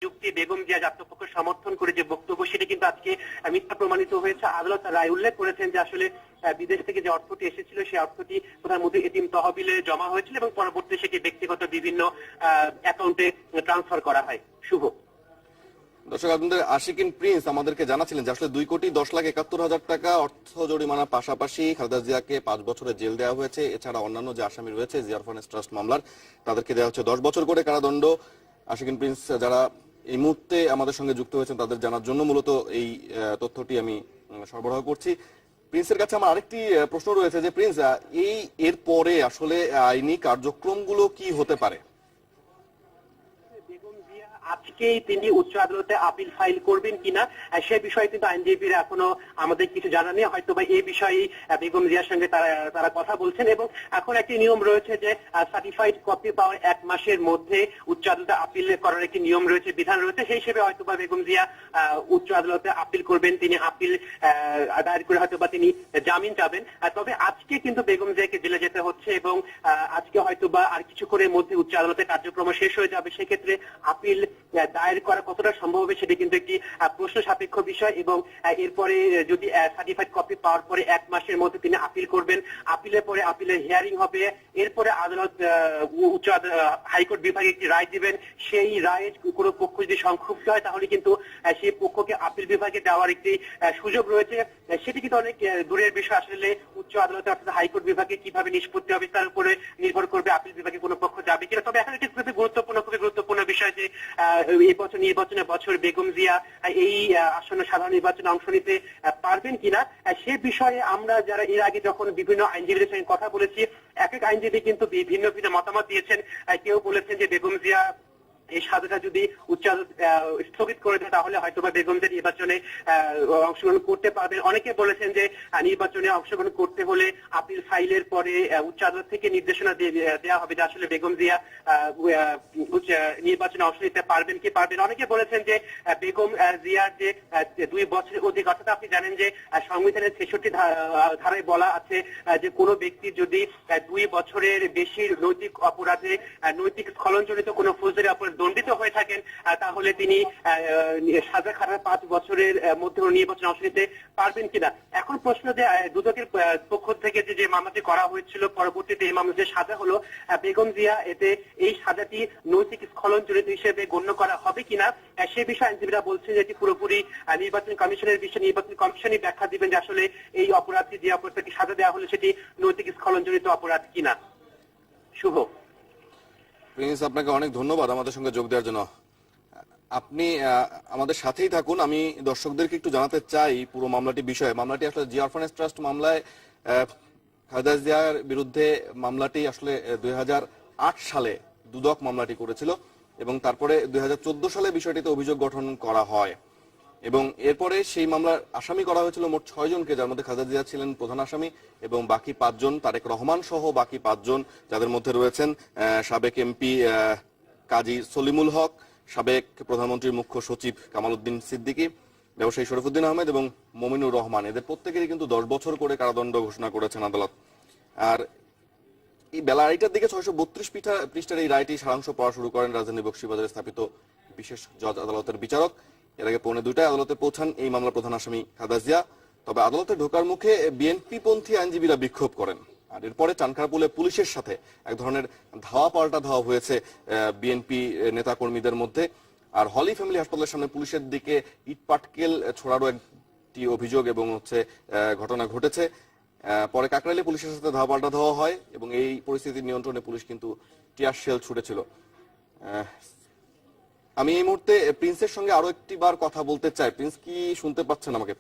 যুক্তি বেগম জিয়া আত্মপক্ষ সমর্থন করে যে বক্তব্য সেটি কিন্তু আজকে মিথ্যা প্রমাণিত হয়েছে। আদালত রায় উল্লেখ করেছেন যে আসলে বিদেশ থেকে যে অর্থটি এসেছিল সেই অর্থটি প্রধানমন্ত্রী এতিম তহবিলে জমা হয়েছিল এবং পরবর্তীতে সেটি ব্যক্তিগত বিভিন্ন অ্যাকাউন্টে ট্রান্সফার করা হয়। শুভ দর্শক, আপনাদের আশিকিন প্রিন্স আমাদেরকে জানাচ্ছিলেন যে আসলে 2,10,71,000 টাকা অর্থ জরিমানার পাশাপাশি খালেদা জিয়াকে 5 বছরের জেল দেওয়া হয়েছে। এছাড়া অন্যান্য যে আসামি রয়েছে জিয়া অরফানেজ ট্রাস্ট মামলার, তাদেরকে দেওয়া হচ্ছে 10 বছর করে কারাদণ্ড। আশিকিন প্রিন্স যারা এই মুহূর্তে আমাদের সঙ্গে যুক্ত হয়েছেন তাদের জানার জন্য মূলত এই তথ্যটি আমি সরবরাহ করছি। প্রিন্সের কাছে আমার আরেকটি প্রশ্ন রয়েছে যে প্রিন্স, এর পরে আসলে আইনি কার্যক্রমগুলো কি হতে পারে? আজকেই তিনি উচ্চ আদালতে আপিল ফাইল করবেন কিনা সে বিষয়ে কিন্তু আইনজীবীরা এখনো আমাদের কিছু জানা নেই। হয়তো বা এই বিষয়ে বেগম জিয়ার সঙ্গে তারা কথা বলছেন এবং এখন একটি নিয়ম রয়েছে যে সার্টিফাইড কপি পাওয়ার 1 মাসের মধ্যে উচ্চ আদালতে আপিল করার একটি নিয়ম রয়েছে, বিধান রয়েছে। সেই হিসেবে হয়তো বা বেগম জিয়া উচ্চ আদালতে আপিল করবেন, তিনি আপিল দায়ের করে হয়তো বা তিনি জামিন চাবেন। তবে আজকে কিন্তু বেগম জিয়াকে জেলে যেতে হচ্ছে এবং আজকে হয়তো বা আর কিছুক্ষণের মধ্যে উচ্চ আদালতের কার্যক্রম শেষ হয়ে যাবে। সেক্ষেত্রে আপিল দায়ের করা কতটা সম্ভব হবে সেটি কিন্তু একটি প্রশ্ন সাপেক্ষ বিষয় এবং এরপরে যদি সার্টিফাইড কপি পাওয়ার পরে 1 মাসের মধ্যে তিনি আপিল করবেন, আপিলের পরে আপিলের হিয়ারিং হবে, এরপরে আদালত উচ্চ হাইকোর্ট বিভাগে একটি রায় দিবেন। সেই রায়ে কোনো পক্ষ যদি সংক্ষুব্ধ হয় তাহলে কিন্তু সেই পক্ষকে আপিল বিভাগে দেওয়ার একটি সুযোগ রয়েছে। সেটি কিন্তু অনেক দূরের বিষয়। আসলে উচ্চ আদালতে অর্থাৎ হাইকোর্ট বিভাগে কিভাবে নিষ্পত্তি হবে তার উপরে নির্ভর করবে আপিল বিভাগে কোনো পক্ষ যাবে কিনা। তবে এখন এটি খুবই গুরুত্বপূর্ণ বিষয় যে এই বছর নির্বাচনের বছর বেগম জিয়া এই আসন্ন সাধারণ নির্বাচনে অংশ নিতে পারবেন কিনা সে বিষয়ে আমরা যারা এর আগে যখন বিভিন্ন আইনজীবীদের সঙ্গে কথা বলেছি, এক আইনজীবী কিন্তু ভিন্ন মতামত দিয়েছেন। কেউ বলেছেন যে বেগম জিয়া এই সাজাটা যদি উচ্চ আদালত স্থগিত করে দেয় তাহলে হয়তো বা বেগম জিয়া নির্বাচনে অংশগ্রহণ করতে পারবেন। অনেকে বলেছেন যে নির্বাচনে অংশগ্রহণ করতে হলে আপিল ফাইলের পরে উচ্চ আদালত থেকে নির্দেশনা দেওয়া হবে যে আসলে বেগম জিয়া নির্বাচনে অংশ নিতে পারবেন কি পারবেন। অনেকে বলেছেন যে বেগম জিয়ার যে 2 বছরের অধিক, অর্থাৎ আপনি জানেন যে সংবিধানের 66 ধারায় বলা আছে যে কোনো ব্যক্তি যদি 2 বছরের বেশি নৈতিক অপরাধে নৈতিক স্খলনজনিত কোনো ফৌজদারি অপরাধ দণ্ডিত হয়ে থাকেন তাহলে তিনি সাজা খাটার 5 বছরের মধ্যে নির্বাচনে অংশ নিতে পারবেন কিনা। এখন প্রশ্ন যে দুদকের পক্ষ থেকে যে মামলাটি করা হয়েছিল পরবর্তীতে এই মামলা যে সাজা হলো বেগম জিয়া, এতে এই সাজাটি নৈতিক স্খলনজনিত হিসেবে গণ্য করা হবে কিনা সে বিষয়ে আইনজীবীরা বলছেন যে এটি পুরোপুরি নির্বাচন কমিশনের বিষয়। নির্বাচন কমিশনই ব্যাখ্যা দিবেন যে আসলে এই অপরাধটি যে অপরাধটি সাজা দেওয়া হলো সেটি নৈতিক স্খলনজনিত অপরাধ কিনা। শুভ প্রিন্স, আপনাকে অনেক ধন্যবাদ আমাদের সঙ্গে যোগ দেওয়ার জন্য। আপনি আমাদের সাথেই থাকুন। আমি দর্শকদেরকে একটু জানাতে চাই পুরো মামলাটি বিষয়ে। মামলাটি আসলে জিয়া অরফানেজ ট্রাস্ট মামলায় খালেদা জিয়ার বিরুদ্ধে মামলাটি আসলে 2008 সালে দুদক মামলাটি করেছিল এবং তারপরে 2014 সালে বিষয়টিতে অভিযোগ গঠন করা হয় এবং এরপরে সেই মামলার আসামি করা হয়েছিল মোট 6 জনকে, যার মধ্যে খালেদা জিয়া ছিলেন প্রধান আসামি এবং বাকি 5 জন, তারেক রহমান সহ বাকি 5 জন, যাদের মধ্যে রয়েছেন সাবেক এমপি কাজী সলিমুল হক, সাবেক প্রধানমন্ত্রীর মুখ্য সচিব কামাল উদ্দিন সিদ্দিকী, ব্যবসায়ী শরীফুদ্দিন আহমেদ এবং মমিনুর রহমান। এদের প্রত্যেকেরই কিন্তু 10 বছর করে কারাদণ্ড ঘোষণা করেছেন আদালত। আর এই বেলা 2টার দিকে 632 পৃষ্ঠার এই রায়টি সারাংশ পড়া শুরু করেন রাজধানীর বকশীবাজারে স্থাপিত বিশেষ জজ আদালতের বিচারক। এর আগে 2:45 আদালতে পৌঁছান এই মামলার প্রধান আসামি খালেদা জিয়া। তবে আদালতে ঢোকার মুখে বিএনপি পন্থী আইনজীবীরা বিক্ষোভ করেন আর এরপরে চানখারপুলে পুলিশের সাথে এক ধরনের ধাওয়া পাল্টা ধাওয়া হয়েছে বিএনপি নেতাকর্মীদের মধ্যে। আর হলি ফ্যামিলি হাসপাতালের সামনে পুলিশের দিকে ইট পাটকেল ছোড়ারও একটি অভিযোগ এবং ঘটনা ঘটেছে। পরে কাকরাইলে পুলিশের সাথে ধাওয়া পাল্টা ধাওয়া হয় এবং এই পরিস্থিতি নিয়ন্ত্রণে পুলিশ কিন্তু টিয়ার শেল ছুড়েছিল। আমি এই মুহূর্তে প্রিন্সের সঙ্গে আরো একটি বার কথা বলতে চাই। প্রিন্স কি শুনতে পাচ্ছেন আমাকে?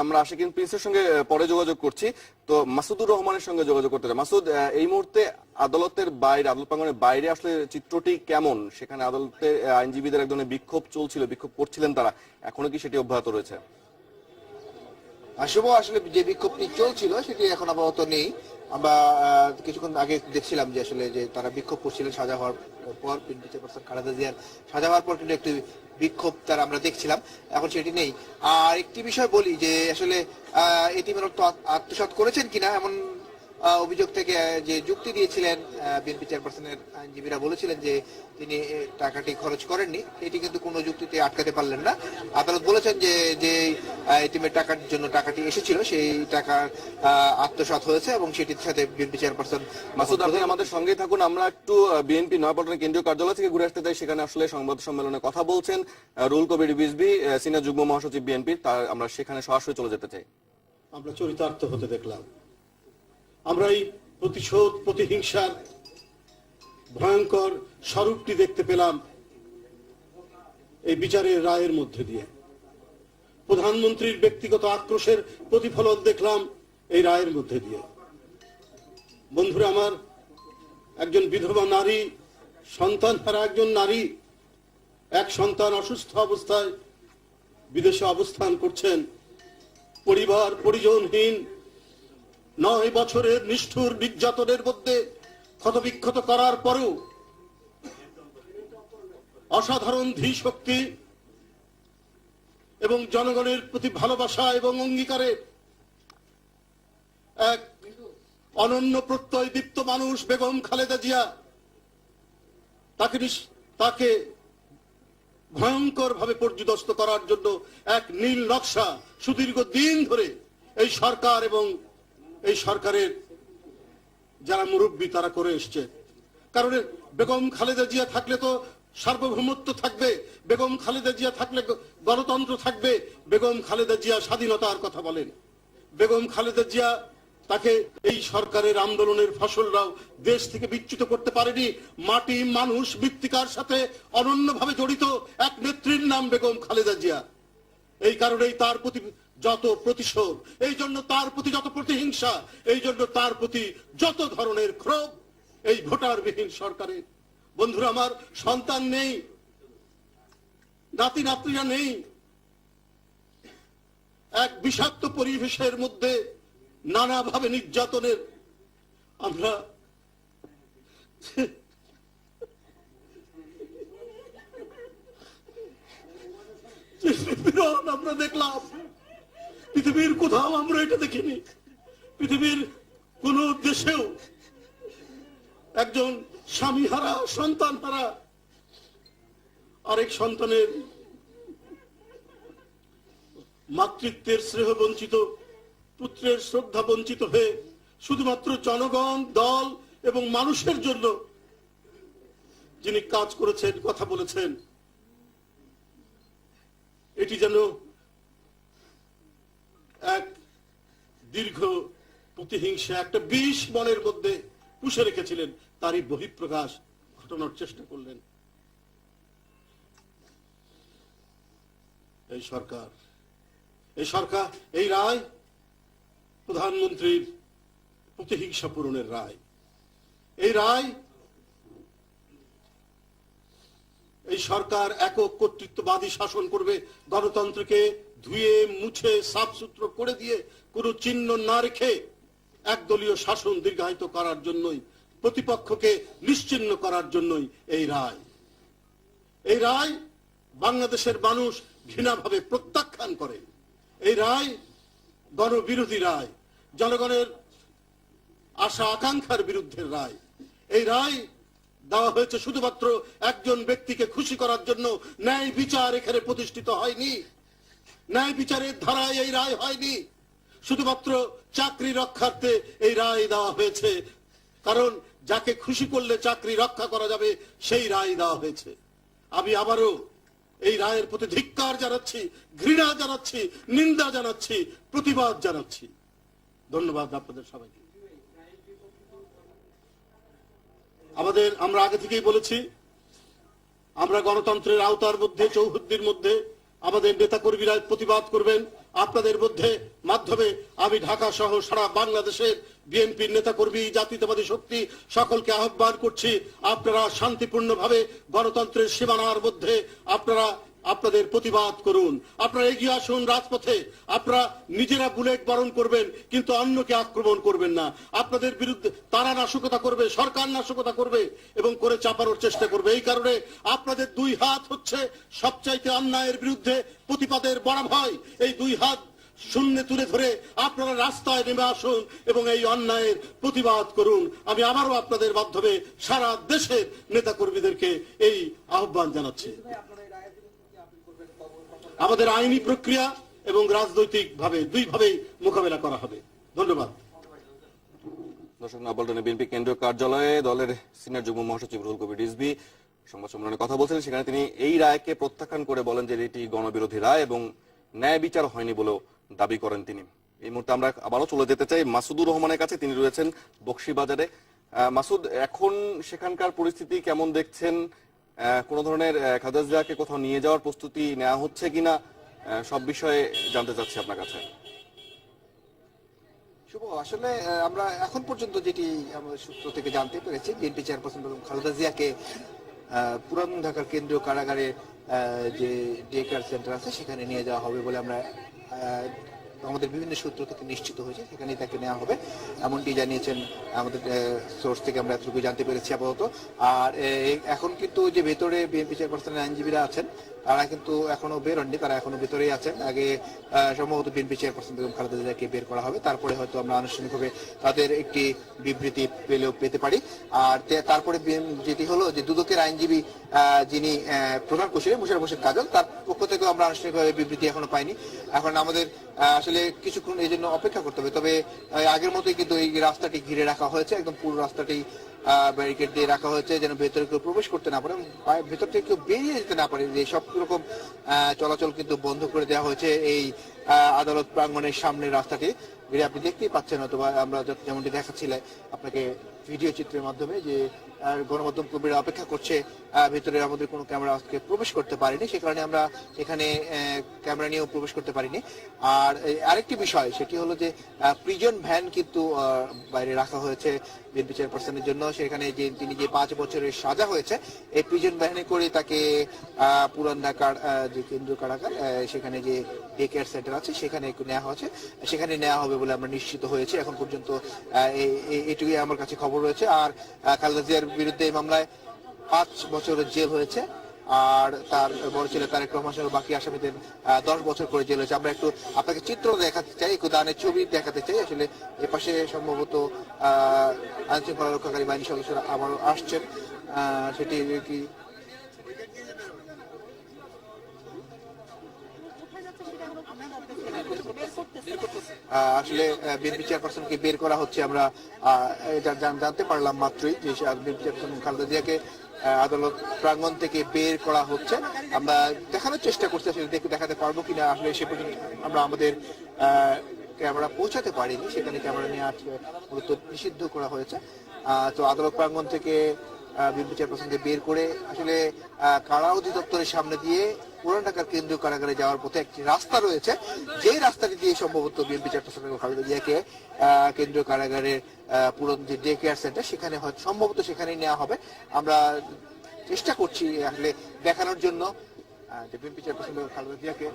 আমরা আশিকিন প্রিন্সের সঙ্গে পরে যোগাযোগ করছি। তো মাসুদুর রহমানের সঙ্গে যোগাযোগ করতে চাই। মাসুদ, এই মুহূর্তে আদালতের বাইরে, আদালত প্রাঙ্গণের বাইরে আসলে চিত্রটি কেমন? সেখানে আদালতের আইনজীবীদের এক ধরনের বিক্ষোভ চলছিল, বিক্ষোভ করছিলেন তারা, এখনো কি সেটি অব্যাহত রয়েছে? আসলে যে বিক্ষোভটি চলছিল সেটি এখন আপাতত নেই। আমরা কিছুক্ষণ আগে দেখছিলাম যে আসলে যে তারা বিক্ষোভ করছিলেন সাজা হওয়ার পর, চেয়ারপারসন খালেদা জিয়ার সাজা হওয়ার পর কিন্তু একটি বিক্ষোভ তারা আমরা দেখছিলাম, এখন সেটি নেই। আর একটি বিষয় বলি যে আসলে এটিমের অর্থ আত্মসাৎ করেছেন কিনা এমন অভিযোগ থেকে যে যুক্তি দিয়েছিলেন বিএনপি চেয়ারপারসনের আইনজীবীরা বলেছিলেন যে তিনি টাকাটি খরচ করেননি, এটি কিন্তু কোনো যুক্তিতে আটকাতে পারলেন না। আদালত বলেছেন যে যে এটিএমের টাকার জন্য টাকাটি এসেছিল সেই টাকার আত্মসাৎ হয়েছে এবং সেটির সাথে বিএনপি চেয়ারপারসন মাসুদ, আপনি আমাদের সঙ্গেই থাকুন। আমরা একটু বিএনপি নয়াপল্টনের কেন্দ্রীয় কার্যালয় থেকে ঘুরে আসতে চাই। সেখানে আসলে সংবাদ সম্মেলনে কথা বলছেন রুহুল কবির রিজভী, সিনিয়র যুগ্ম মহাসচিব বিএনপি। তার আমরা সেখানে সরাসরি চলে যেতে চাই। আমরা চরিতার্থ হতে দেখলাম। আমরা এই প্রতিশোধ প্রতিহিংসার ভয়ঙ্কর স্বরূপটি দেখতে পেলাম এই বিচারের রায়ের মধ্যে দিয়ে। প্রধানমন্ত্রীর ব্যক্তিগত আক্রোশের প্রতিফলন দেখলাম এই রায়ের মধ্যে দিয়ে। বন্ধুরা আমার, একজন বিধবা নারী, সন্তান হারা একজন নারী, এক সন্তান অসুস্থ অবস্থায় বিদেশে অবস্থান করছেন, পরিবার পরিজনহীন, 9 বছরের নিষ্ঠুর নির্যাতনের মধ্যে ক্ষতবিক্ষত করার পরেও অসাধারণ ধীশক্তি এবং জনগণের প্রতি ভালোবাসা এবং অঙ্গীকারে এক অনন্য প্রত্যয় দীপ্ত মানুষ বেগম খালেদা জিয়া তাকে ভয়ঙ্কর ভাবে পর্যুদস্ত করার জন্য এক নীল নকশা সুদীর্ঘ দিন ধরে এই সরকার এবং এই সরকারের যারা মুরব্বী তারা করে এসছে। কারণ বেগম খালেদা জিয়া থাকলে তো সার্বভৌমত্ব থাকবে, বেগম খালেদা জিয়া থাকলে গণতন্ত্র থাকবে। বেগম খালেদা জিয়া স্বাধীনতার কথা বলেন। বেগম খালেদা জিয়া তাকে এই সরকারের আন্দোলনের ফসলরাও দেশ থেকে বিচ্যুত করতে পারেনি। মাটি মানুষ মৃত্তিকার সাথে অনন্যভাবে জড়িত এক নেত্রীর নাম বেগম খালেদা জিয়া। এই কারণেই তার প্রতি যত প্রতিশোধ, এই জন্য তার প্রতি যত প্রতিহিংসা, এই জন্য তার প্রতি যত ধরনের ক্ষোভ এই ভোটারবিহীন সরকারের। বন্ধুরা আমার, সন্তান নেই, নাতি নাতনিরা নেই, এক বিষাক্ত পরিবেশের মধ্যে নানাভাবে নির্যাতনের আমরা আমরা দেখলাম। পৃথিবীর কোথাও আমরা এটা দেখিনি। পৃথিবীর কোন দেশেও একজন স্বামী হারা, সন্তান হারা, আরেক সন্তানের মাতৃত্বের স্নেহ বঞ্চিত, পুত্রের শ্রদ্ধা বঞ্চিত হয়ে শুধুমাত্র জনগণ, দল এবং মানুষের জন্য যিনি কাজ করেছেন, কথা বলেছেন, এটি যেন এক দীর্ঘ প্রতিহিংসা, একটা বিষ মনের মধ্যে পুষে রেখেছিলেন, তারই বহিঃপ্রকাশ ঘটানোর চেষ্টা করলেন এই সরকার। এই রায় প্রধানমন্ত্রীর প্রতিহিংসা পূরণের রায়। এই রায় এই সরকার একক কর্তৃত্ববাদী শাসন করবে, গণতন্ত্রকে ধুয়ে মুছে সাফসুতরো করে দিয়ে কোনো চিহ্ন না রেখে একদলীয় শাসন দীর্ঘায়িত করার জন্যই, প্রতিপক্ষকে নিশ্চিহ্ন করার জন্যই এই রায়। এই রায় বাংলাদেশের মানুষ ঘৃণাভাবে প্রত্যাখ্যান করে। এই রায় গণবিরোধী রায়, জনগণের আশা আকাঙ্ক্ষার বিরুদ্ধে রায়। এই রায় দেওয়া হয়েছে শুধুমাত্র একজন ব্যক্তিকে খুশি করার জন্য। ন্যায় বিচার এখানে প্রতিষ্ঠিত হয়নি, ন্যায় বিচারের ধারায় এই রায় হয়নি। শুধুমাত্র চাকরি রক্ষার্থে এই রায় দেওয়া হয়েছে, কারণ যাকে খুশি করলে চাকরি রক্ষা করা যাবে সেই রায় দেওয়া হয়েছে। আমি আবারও এই রায়ের প্রতি ধিক্কার জানাচ্ছি, ঘৃণা জানাচ্ছি, নিন্দা জানাচ্ছি, প্রতিবাদ জানাচ্ছি। ধন্যবাদ আপনাদের সবাইকে। আমরা আগে থেকেই বলেছি, আমরা গণতন্ত্রের আওতার মধ্যে, চৌহদ্দির মধ্যে আমাদের নেতাকর্মীরা প্রতিবাদ করবেন। আপনাদের মধ্যে মাধ্যমে আমি ঢাকা সহ সারা বাংলাদেশের বিএনপির নেতাকর্মী, জাতীয়তাবাদী শক্তি সকলকে আহ্বান করছি, আপনারা শান্তিপূর্ণভাবে গণতন্ত্রের সীমানার মধ্যে আপনারা আপনাদের প্রতিবাদ করুন। আপনারা এগিয়ে আসুন রাজপথে। আপনারা নিজেরা বুলেট বরণ করবেন, কিন্তু অন্যকে আক্রমণ করবেন না। আপনাদের বিরুদ্ধে তারা নাশকতা করবে, সরকার নাশকতা করবে এবং করে চাপানোর চেষ্টা করবে। এই কারণে আপনাদের দুই হাত হচ্ছে সবচাইতে অন্যায়ের বিরুদ্ধে প্রতিবাদের বড় ভয়। এই দুই হাত শূন্যে তুলে ধরে আপনারা রাস্তায় নেমে আসুন এবং এই অন্যায়ের প্রতিবাদ করুন। আমি আবারও আপনাদের মাধ্যমে সারা দেশের নেতাকর্মীদেরকে এই আহ্বান জানাচ্ছি। আমাদের আইনি প্রক্রিয়া এবং রাজনৈতিক ভাবে দুইভাবেই মোকাবেলা করা হবে। ধন্যবাদ। দর্শক, নয়াপল্টনে বিএনপি কেন্দ্রীয় কার্যালয়ে দলের সিনিয়র যুগ্ম মহাসচিব রুহুল কবির রিজভী সংবাদ সম্মেলনে কথা বলছিলেন। সেখানে তিনি এই রায়কে প্রত্যাখ্যান করে বলেন যে এটি গণবিরোধী রায় এবং ন্যায় বিচার হয়নি বলেও দাবি করেন তিনি। এই মুহূর্তে আমরা আবারও চলে যেতে চাই মাসুদুর রহমানের কাছে। তিনি রয়েছেন বকশীবাজারে। মাসুদ, এখন সেখানকার পরিস্থিতি কেমন দেখছেন? কোন ধরনের খালেদা জিয়াকে কোথাও নিয়ে যাওয়ার প্রস্তুতি নেওয়া হচ্ছে কিনা, সব বিষয়ে জানতে চাচ্ছি আপনার কাছে। শুভ, আসলে আমরা এখন পর্যন্ত যেটি আমাদের সূত্র থেকে জানতে পেরেছি, বিএনপি চেয়ারপারসন বেগম খালেদা জিয়াকে পুরান ঢাকার কেন্দ্রীয় কারাগারে যে ডে কেয়ার সেন্টার আছে সেখানে নিয়ে যাওয়া হবে বলে আমরা আমাদের বিভিন্ন সূত্র থেকে নিশ্চিত হয়েছে। সেখানেই তাকে নেওয়া হবে এমনটি জানিয়েছেন আমাদের সোর্স থেকে আমরা এতটুকু জানতে পেরেছি আপাতত। আর এখন কিন্তু যে ভেতরে বিএনপি চেয়ারপারসনের আইনজীবীরা আছেন তারা কিন্তু এখনো বেরোননি, তারা এখনো ভেতরেই আছেন। আগে সম্ভবত বিএনপি চেয়ারপারসন বেগম খালেদা জিয়াকে বের করা হবে, তারপরে হয়তো আমরা আনুষ্ঠানিকভাবে তাদের একটি বিবৃতি পেতে পারি। আর তারপরে যেটি হলো যে দুদকের আইনজীবী যিনি প্রধান কৌশলী মোশাররফ হোসেন কাজল, তার পক্ষ থেকেও আমরা আনুষ্ঠানিকভাবে বিবৃতি এখনো পাইনি। এখন আমাদের আসলে কিছুক্ষণ এই জন্য অপেক্ষা করতে হবে। তবে আগের মতোই কিন্তু এই রাস্তাটি ঘিরে রাখা হয়েছে, একদম পুরো রাস্তাটি ব্যারিকেড দিয়ে রাখা হয়েছে যেন ভেতরে কেউ প্রবেশ করতে না পারে, ভেতর থেকে কেউ বেরিয়ে যেতে না পারে। যে সব রকম চলাচল কিন্তু বন্ধ করে দেওয়া হয়েছে এই আদালত প্রাঙ্গণের সামনের রাস্তাটি। আপনি দেখতেই পাচ্ছেন, অথবা আমরা যেমনটি দেখাচ্ছিলাম আপনাকে ভিডিও চিত্রের মাধ্যমে, যে গণমাধ্যম কর্মীরা অপেক্ষা করছে। ভেতরে আমাদের কোনো ক্যামেরা আজকে প্রবেশ করতে পারিনি, সে কারণে আমরা এখানে ক্যামেরা নিয়েও প্রবেশ করতে পারিনি। আর আরেকটি বিষয় সেটি হলো যে প্রিজন ভ্যান কিন্তু বাইরে রাখা হয়েছে বিএনপি চেয়ারপারসনের জন্য। সেখানে যে তিনি যে 5 বছরের সাজা হয়েছে, এই প্রিজন ভ্যানে করে তাকে পুরান ঢাকার যে কেন্দ্রীয় কারাগার সেখানে যে ডে কেয়ার সেন্টার আছে সেখানে নেওয়া হয়েছে, সেখানে নেওয়া হবে বলে আমরা নিশ্চিত হয়েছি। এখন পর্যন্ত এটুকুই আমার কাছে খবর রয়েছে। আর খালেদা জিয়ার বিরুদ্ধে এই মামলায় 5 বছরের জেল হয়েছে, আর তার বড় ছেলে তারেক রহমান সহ বাকি আসামিদের 10 বছর করে জেল হয়েছে। আমরা একটু আপনাকে চিত্র দেখাতে চাই, একটু দানের ছবি দেখাতে চাই। আসলে এপাশে সম্ভবত আইন শৃঙ্খলা রক্ষাকারী বাহিনী সদস্যরা আবারও আসছেন, সেটি কি আসলে বিএনপি চেয়ারপারসনকে বের করা হচ্ছে। আমরা এটা জানতে পারলাম মাত্রই যে বিএনপি চেয়ারপারসন খালেদা জিয়াকে আদালত প্রাঙ্গণ থেকে বের করা হচ্ছে। আমরা দেখানোর চেষ্টা করছি, আসলে দেখাতে পারবো কিনা আসলে সে পর্যন্ত আমরা আমাদের ক্যামেরা পৌঁছাতে পারিনি। সেখানে ক্যামেরা নিয়ে মূলত নিষিদ্ধ করা হয়েছে। তো আদালত প্রাঙ্গণ থেকে বিএনপি চেয়ারপারসনকে বের করে আসলে কারা অধিদপ্তরের সামনে দিয়ে পুরান ঢাকার কেন্দ্রীয় কারাগারে যাওয়ার পথে একটি রাস্তা রয়েছে, যে রাস্তাটি দিয়ে সম্ভবত বিএনপি চেয়ারপারসন খালেদা জিয়াকে কেন্দ্রীয় কারাগারের পুরন যে ডে কেয়ার সেন্টার সেখানে হয়তো সম্ভবত সেখানেই নেওয়া হবে। আমরা চেষ্টা করছি আসলে দেখানোর জন্য যে বিএনপি চেয়ারপারসন খালেদা জিয়াকে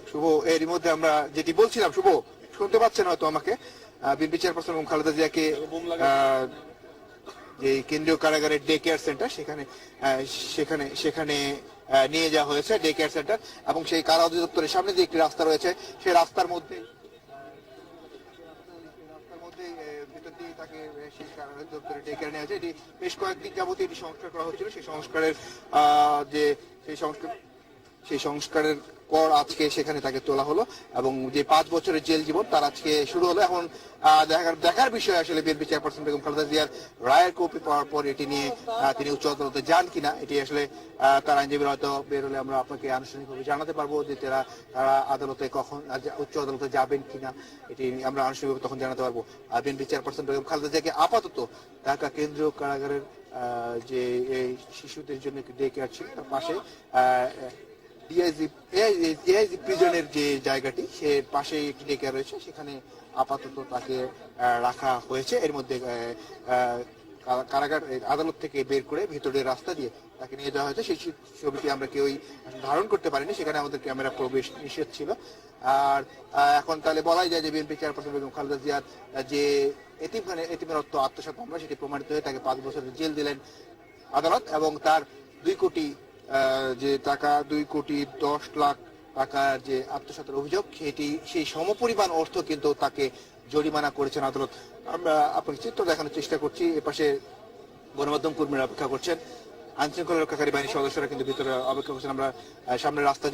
শুভ, এর মধ্যে আমরা যেটি বলছিলাম, শুভ শুনতে পাচ্ছেন হয়তো আমাকে, বিএনপি চেয়ারপারসন এবং খালেদা জিয়াকে যে কেন্দ্রীয় কারাগারের ডে কেয়ার সেন্টার সেখানে নিয়ে যাওয়া হয়েছে, ডে কেয়ার সেন্টার। এবং সেই কারা অধিদপ্তরের সামনে যে একটি রাস্তা রয়েছে, সেই রাস্তার মধ্যে ভিতর দিয়ে তাকে সেই কারা অধিদপ্তরে ডে কেয়ার নেওয়া হয়েছে। এটি বেশ কয়েকদিন যাবতীয় এটি সংস্কার করা হচ্ছিল। সেই সংস্কারের পর আজকে সেখানে তাকে তোলা হলো এবং যে 5 বছরের জেল জীবন তার আজকে শুরু হলো। এখন দেখার বিষয় আসলে বিএনপি চেয়ারপারসন বেগম খালেদা জিয়ার রায়ের কপি পাওয়ার পর এটি নিয়ে তিনি উচ্চ আদালতে যান কিনা, এটি আসলে তার আইনজীবীরা হয়তো বের হলে আমরা আপনাকে আনুষ্ঠানিকভাবে জানাতে পারবো যে তারা আদালতে কখন উচ্চ আদালতে যাবেন কিনা, এটি আমরা আনুষ্ঠানিকভাবে তখন জানাতে পারবো। আর বিএনপি চেয়ারপারসন বেগম খালেদা জিয়াকে আপাতত ঢাকা কেন্দ্রীয় কারাগারের যে শিশুদের জন্য ডে কেয়ার ছিল তার পাশে ডিআইজি প্রিজনের যে জায়গাটি সে পাশে একটি ডে কেয়ার রয়েছে, সেখানে আপাতত তাকে রাখা হয়েছে। এর মধ্যে কারাগার আদালত থেকে বের করে ভেতরের রাস্তা দিয়ে তাকে নিয়ে যাওয়া হয়েছে। সেই ছবিটি আমরা কেউই ধারণ করতে পারিনি, সেখানে আমাদের ক্যামেরা প্রবেশ নিষেধ ছিল। আর এখন তাহলে বলাই যায় যে বিএনপি চেয়ারপারসন বেগম খালেদা জিয়ার যে এতিমের অর্থ আত্মসাৎ মামলা, সেটি প্রমাণিত হয়ে তাকে 5 বছরের জেল দিলেন আদালত, এবং তার 2 কোটি যে টাকা, 2 কোটি 10 লাখ টাকার যে আত্মসাতের অভিযোগ, সেই সমপরিমাণ অর্থ কিন্তু তাকে জরিমানা করেছেন আদালত। আমরা আপনাকে চিত্র দেখানোর চেষ্টা করছি। এপাশে গণমাধ্যম কর্মীরা অপেক্ষা করছেন, আইন শৃঙ্খলা রক্ষাকারী বাহিনীর সদস্যরা কিন্তু ভিতরে অপেক্ষা করছেন। আমরা সামনে রাস্তা